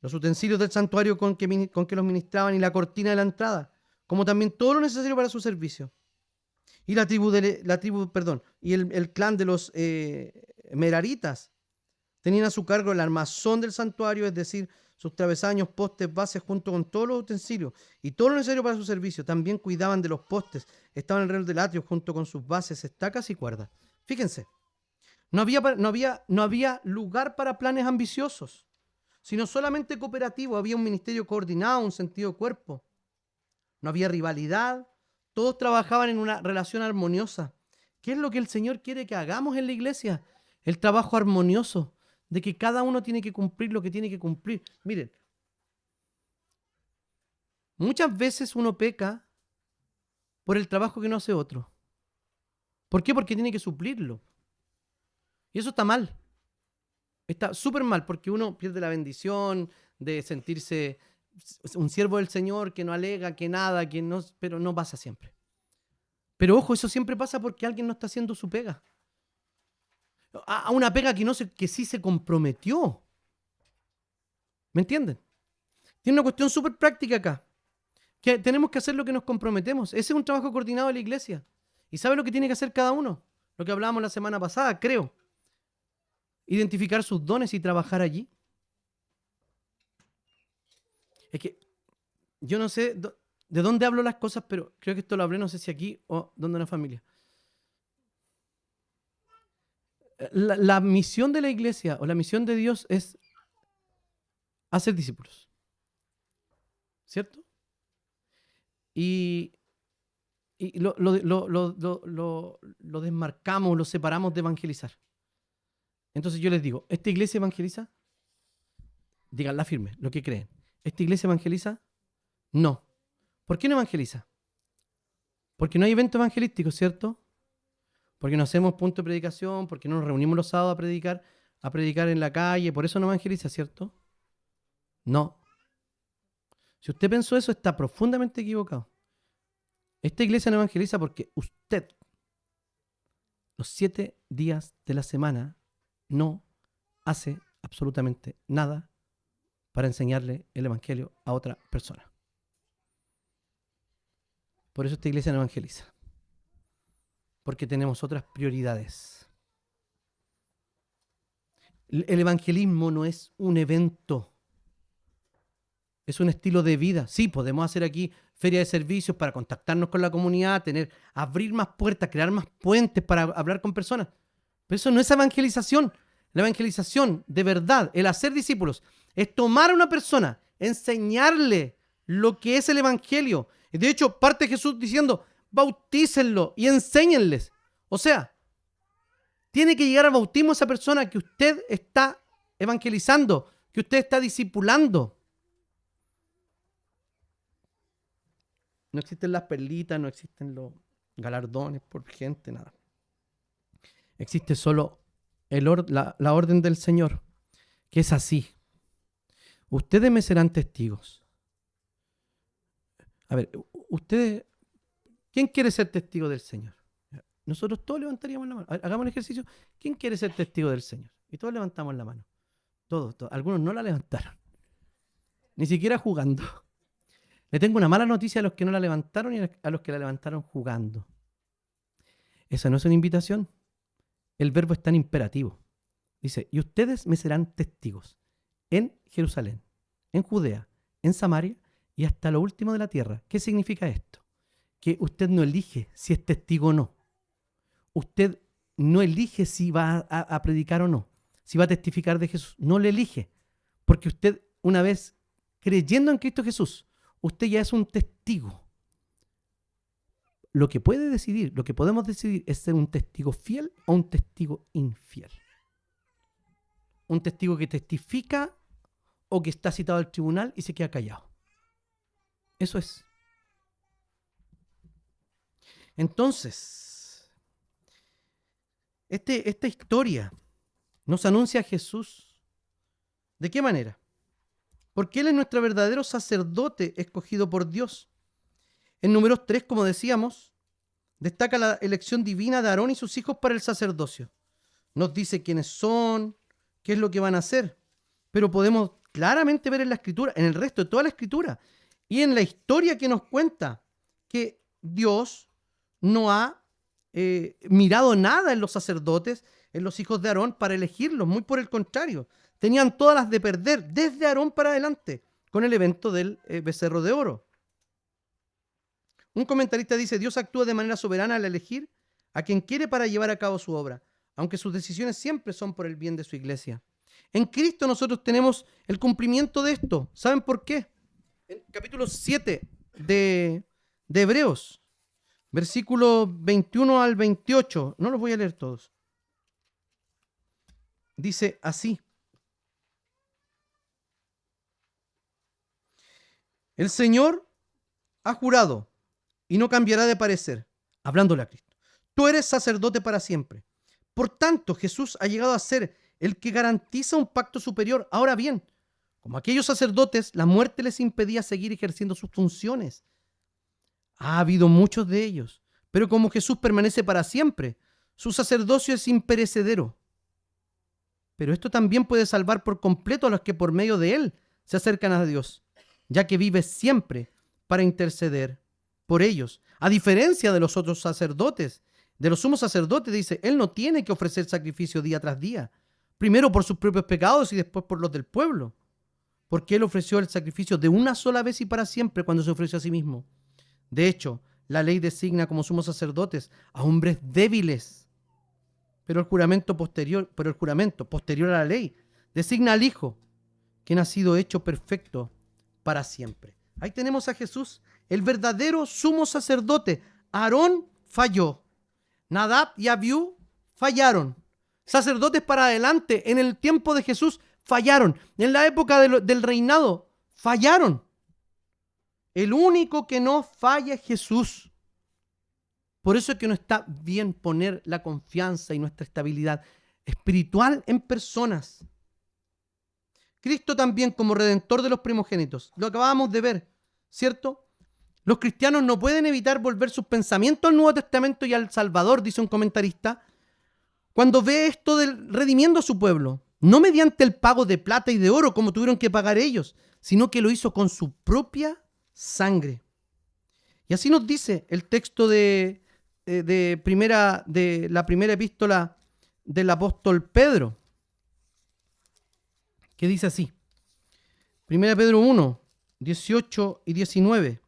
los utensilios del santuario con que los ministraban y la cortina de la entrada, como también todo lo necesario para su servicio. Y y el clan de los meraritas tenían a su cargo el armazón del santuario, es decir, sus travesaños, postes, bases, junto con todos los utensilios y todo lo necesario para su servicio. También cuidaban de los postes, estaban alrededor del atrio junto con sus bases, estacas y cuerdas. Fíjense, no había lugar para planes ambiciosos, sino solamente cooperativo. Había un ministerio coordinado, un sentido de cuerpo. No había rivalidad, todos trabajaban en una relación armoniosa. ¿Qué es lo que el Señor quiere que hagamos en la iglesia? El trabajo armonioso, de que cada uno tiene que cumplir lo que tiene que cumplir. Miren, muchas veces uno peca por el trabajo que no hace otro. ¿Por qué? Porque tiene que suplirlo. Y eso está mal. Está súper mal porque uno pierde la bendición de sentirse un siervo del Señor que no alega, que nada, pero no pasa siempre. Pero ojo, eso siempre pasa porque alguien no está haciendo su pega. A una pega que sí se comprometió. ¿Me entienden? Tiene una cuestión súper práctica acá. Que tenemos que hacer lo que nos comprometemos. Ese es un trabajo coordinado de la iglesia. ¿Y sabe lo que tiene que hacer cada uno? Lo que hablábamos la semana pasada, creo. Identificar sus dones y trabajar allí. Es que yo no sé de dónde hablo las cosas, pero creo que esto lo hablé, no sé si aquí o donde una familia. La misión de la iglesia o la misión de Dios es hacer discípulos. ¿Cierto? Y lo desmarcamos, lo separamos de evangelizar. Entonces yo les digo, ¿esta iglesia evangeliza? Díganla firme, lo que creen. ¿Esta iglesia evangeliza? No. ¿Por qué no evangeliza? Porque no hay evento evangelístico, ¿cierto? Porque no hacemos punto de predicación, porque no nos reunimos los sábados a predicar en la calle, por eso no evangeliza, ¿cierto? No. Si usted pensó eso, está profundamente equivocado. Esta iglesia no evangeliza porque usted, los 7 días de la semana, no hace absolutamente nada para enseñarle el evangelio a otra persona. Por eso esta iglesia no evangeliza. Porque tenemos otras prioridades. El evangelismo no es un evento. Es un estilo de vida. Sí, podemos hacer aquí feria de servicios para contactarnos con la comunidad, abrir más puertas, crear más puentes para hablar con personas. Pero eso no es evangelización. La evangelización, de verdad, el hacer discípulos, es tomar a una persona, enseñarle lo que es el evangelio. Y de hecho, parte Jesús diciendo, bautícenlo y enséñenles. O sea, tiene que llegar al bautismo esa persona que usted está evangelizando, que usted está discipulando. No existen las perlitas, no existen los galardones por gente, nada. Existe solo la orden del Señor, que es así. Ustedes me serán testigos. A ver, ustedes, ¿quién quiere ser testigo del Señor? Nosotros todos levantaríamos la mano. Hagamos un ejercicio. ¿Quién quiere ser testigo del Señor? Y todos levantamos la mano. Todos. Algunos no la levantaron. Ni siquiera jugando. Le tengo una mala noticia a los que no la levantaron y a los que la levantaron jugando. Esa no es una invitación. El verbo está en imperativo. Dice, y ustedes me serán testigos en Jerusalén, en Judea, en Samaria y hasta lo último de la tierra. ¿Qué significa esto? Que usted no elige si es testigo o no. Usted no elige si va a predicar o no, si va a testificar de Jesús. No le elige, porque usted, una vez creyendo en Cristo Jesús, usted ya es un testigo. lo que puede decidir, lo que podemos decidir es ser un testigo fiel o un testigo infiel. Un testigo que testifica o que está citado al tribunal y se queda callado. Eso es. Entonces, esta historia nos anuncia a Jesús. ¿De qué manera? Porque Él es nuestro verdadero sacerdote escogido por Dios. En Números 3, como decíamos, destaca la elección divina de Aarón y sus hijos para el sacerdocio. Nos dice quiénes son, qué es lo que van a hacer. Pero podemos claramente ver en la Escritura, en el resto de toda la Escritura, y en la historia que nos cuenta, que Dios no ha mirado nada en los sacerdotes, en los hijos de Aarón, para elegirlos. Muy por el contrario, tenían todas las de perder, desde Aarón para adelante, con el evento del becerro de oro. Un comentarista dice: Dios actúa de manera soberana al elegir a quien quiere para llevar a cabo su obra, aunque sus decisiones siempre son por el bien de su iglesia. En Cristo nosotros tenemos el cumplimiento de esto. ¿Saben por qué? En capítulo 7 de Hebreos, versículo 21 al 28, no los voy a leer todos. Dice así: el Señor ha jurado y no cambiará de parecer, hablándole a Cristo: tú eres sacerdote para siempre. Por tanto, Jesús ha llegado a ser el que garantiza un pacto superior. Ahora bien, como aquellos sacerdotes, la muerte les impedía seguir ejerciendo sus funciones. Ha habido muchos de ellos, pero como Jesús permanece para siempre, su sacerdocio es imperecedero. Pero esto también puede salvar por completo a los que por medio de él se acercan a Dios, ya que vive siempre para interceder por ellos. A diferencia de los otros sacerdotes, de los sumos sacerdotes, dice, él no tiene que ofrecer sacrificio día tras día, primero por sus propios pecados y después por los del pueblo, porque él ofreció el sacrificio de una sola vez y para siempre cuando se ofreció a sí mismo. De hecho, la ley designa como sumos sacerdotes a hombres débiles, pero el juramento posterior a la ley designa al Hijo, quien ha sido hecho perfecto para siempre. Ahí tenemos a Jesús, el verdadero sumo sacerdote. Aarón falló, Nadab y Abiú fallaron. Sacerdotes para adelante en el tiempo de Jesús fallaron. En la época del reinado fallaron. El único que no falla es Jesús. Por eso es que no está bien poner la confianza y nuestra estabilidad espiritual en personas. Cristo también como redentor de los primogénitos. Lo acabábamos de ver, ¿cierto? Los cristianos no pueden evitar volver sus pensamientos al Nuevo Testamento y al Salvador, dice un comentarista, cuando ve esto del redimiendo a su pueblo, no mediante el pago de plata y de oro como tuvieron que pagar ellos, sino que lo hizo con su propia sangre. Y así nos dice el texto de la primera epístola del apóstol Pedro, que dice así, 1 Pedro 1, 18 y 19.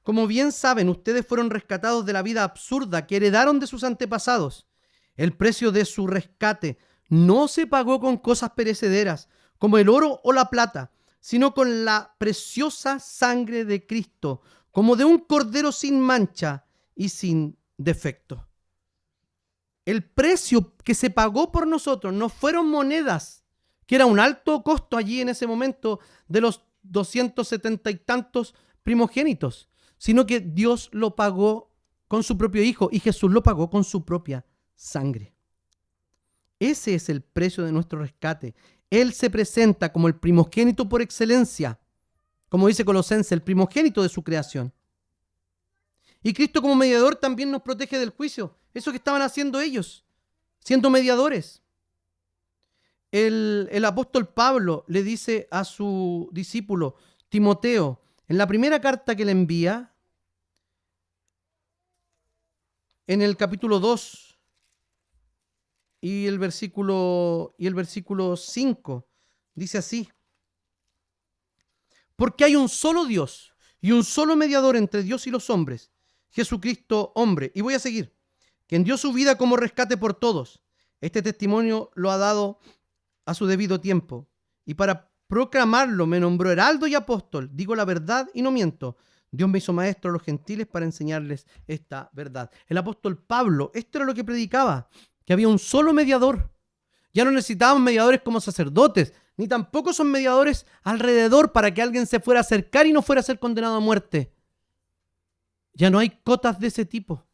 Como bien saben, ustedes fueron rescatados de la vida absurda que heredaron de sus antepasados. El precio de su rescate no se pagó con cosas perecederas, como el oro o la plata, sino con la preciosa sangre de Cristo, como de un cordero sin mancha y sin defecto. El precio que se pagó por nosotros no fueron monedas, que era un alto costo allí en ese momento de los 270 y tantos primogénitos, sino que Dios lo pagó con su propio Hijo y Jesús lo pagó con su propia sangre. Ese es el precio de nuestro rescate. Él se presenta como el primogénito por excelencia, como dice Colosenses, el primogénito de su creación. Y Cristo como mediador también nos protege del juicio. Eso que estaban haciendo ellos, siendo mediadores. El apóstol Pablo le dice a su discípulo Timoteo, en la primera carta que le envía, en el capítulo 2 y el versículo 5, dice así: porque hay un solo Dios y un solo mediador entre Dios y los hombres, Jesucristo hombre. Y voy a seguir. Quien dio su vida como rescate por todos. Este testimonio lo ha dado a su debido tiempo. Y para proclamarlo, me nombró heraldo y apóstol. Digo la verdad y no miento. Dios me hizo maestro a los gentiles para enseñarles esta verdad. El apóstol Pablo, esto era lo que predicaba, que había un solo mediador. Ya no necesitábamos mediadores como sacerdotes, ni tampoco son mediadores alrededor para que alguien se fuera a acercar y no fuera a ser condenado a muerte. Ya no hay cotas de ese tipo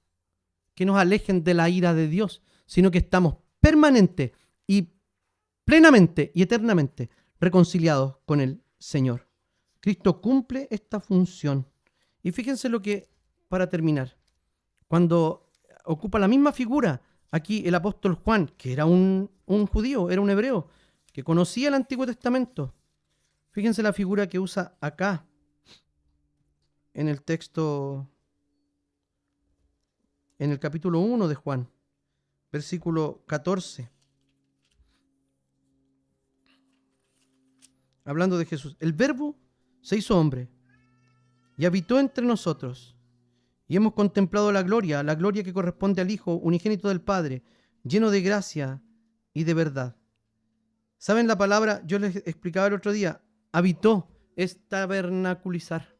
que nos alejen de la ira de Dios, sino que estamos permanente y plenamente y eternamente reconciliados con el Señor. Cristo cumple esta función. Y fíjense lo que, para terminar, cuando ocupa la misma figura, aquí el apóstol Juan, que era un judío, era un hebreo, que conocía el Antiguo Testamento. Fíjense la figura que usa acá, en el texto, en el capítulo 1 de Juan, versículo 14. Hablando de Jesús, el Verbo se hizo hombre y habitó entre nosotros. Y hemos contemplado la gloria que corresponde al Hijo unigénito del Padre, lleno de gracia y de verdad. ¿Saben la palabra? Yo les explicaba el otro día. Habitó, es tabernaculizar.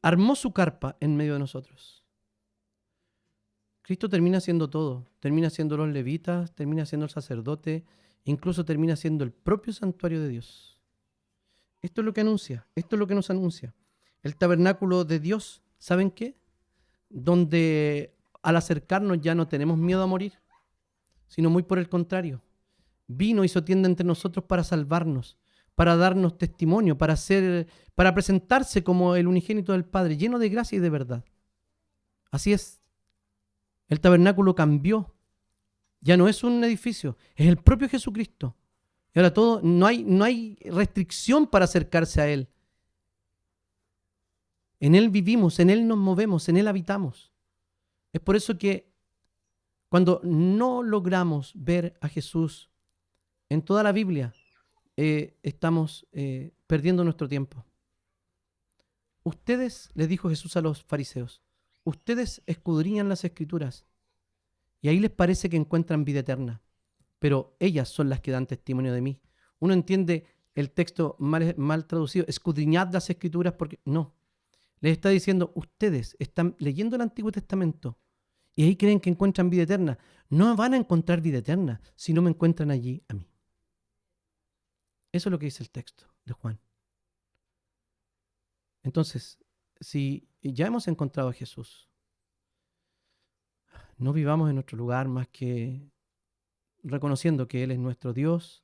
Armó su carpa en medio de nosotros. Cristo termina siendo todo. Termina siendo los levitas, termina siendo el sacerdote, incluso termina siendo el propio santuario de Dios. Esto es lo que anuncia, esto es lo que nos anuncia. El tabernáculo de Dios, ¿saben qué? Donde al acercarnos ya no tenemos miedo a morir, sino muy por el contrario. Vino y hizo tienda entre nosotros para salvarnos, para darnos testimonio, para presentarse como el unigénito del Padre, lleno de gracia y de verdad. Así es. El tabernáculo cambió. Ya no es un edificio, es el propio Jesucristo. Y ahora no hay restricción para acercarse a Él. En Él vivimos, en Él nos movemos, en Él habitamos. Es por eso que cuando no logramos ver a Jesús en toda la Biblia, estamos perdiendo nuestro tiempo. Ustedes, les dijo Jesús a los fariseos, ustedes escudriñan las Escrituras y ahí les parece que encuentran vida eterna, pero ellas son las que dan testimonio de mí. Uno entiende el texto mal traducido, escudriñad las Escrituras, porque no. Les está diciendo, ustedes están leyendo el Antiguo Testamento y ahí creen que encuentran vida eterna. No van a encontrar vida eterna si no me encuentran allí a mí. Eso es lo que dice el texto de Juan. Entonces, si ya hemos encontrado a Jesús, no vivamos en nuestro lugar más que reconociendo que Él es nuestro Dios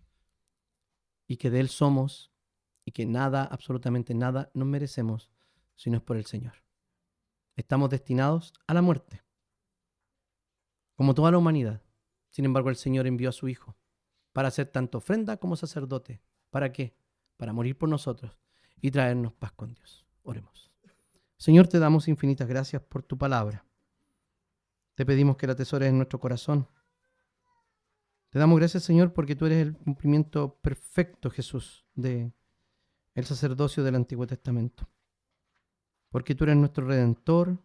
y que de Él somos y que nada, absolutamente nada, nos merecemos si no es por el Señor. Estamos destinados a la muerte, como toda la humanidad. Sin embargo, el Señor envió a su Hijo para hacer tanto ofrenda como sacerdote. ¿Para qué? Para morir por nosotros y traernos paz con Dios. Oremos. Señor, te damos infinitas gracias por tu palabra. Te pedimos que la atesores en nuestro corazón. Te damos gracias, Señor, porque tú eres el cumplimiento perfecto, Jesús, del sacerdocio del Antiguo Testamento. Porque tú eres nuestro Redentor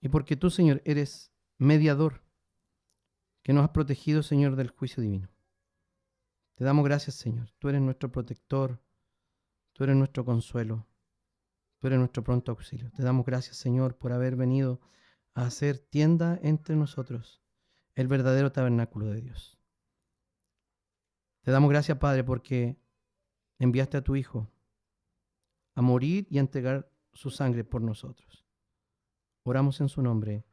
y porque tú, Señor, eres mediador que nos has protegido, Señor, del juicio divino. Te damos gracias, Señor. Tú eres nuestro protector, tú eres nuestro consuelo, tú eres nuestro pronto auxilio. Te damos gracias, Señor, por haber venido a hacer tienda entre nosotros, el verdadero tabernáculo de Dios. Te damos gracias, Padre, porque enviaste a tu Hijo a morir y a entregar su sangre por nosotros. Oramos en su nombre.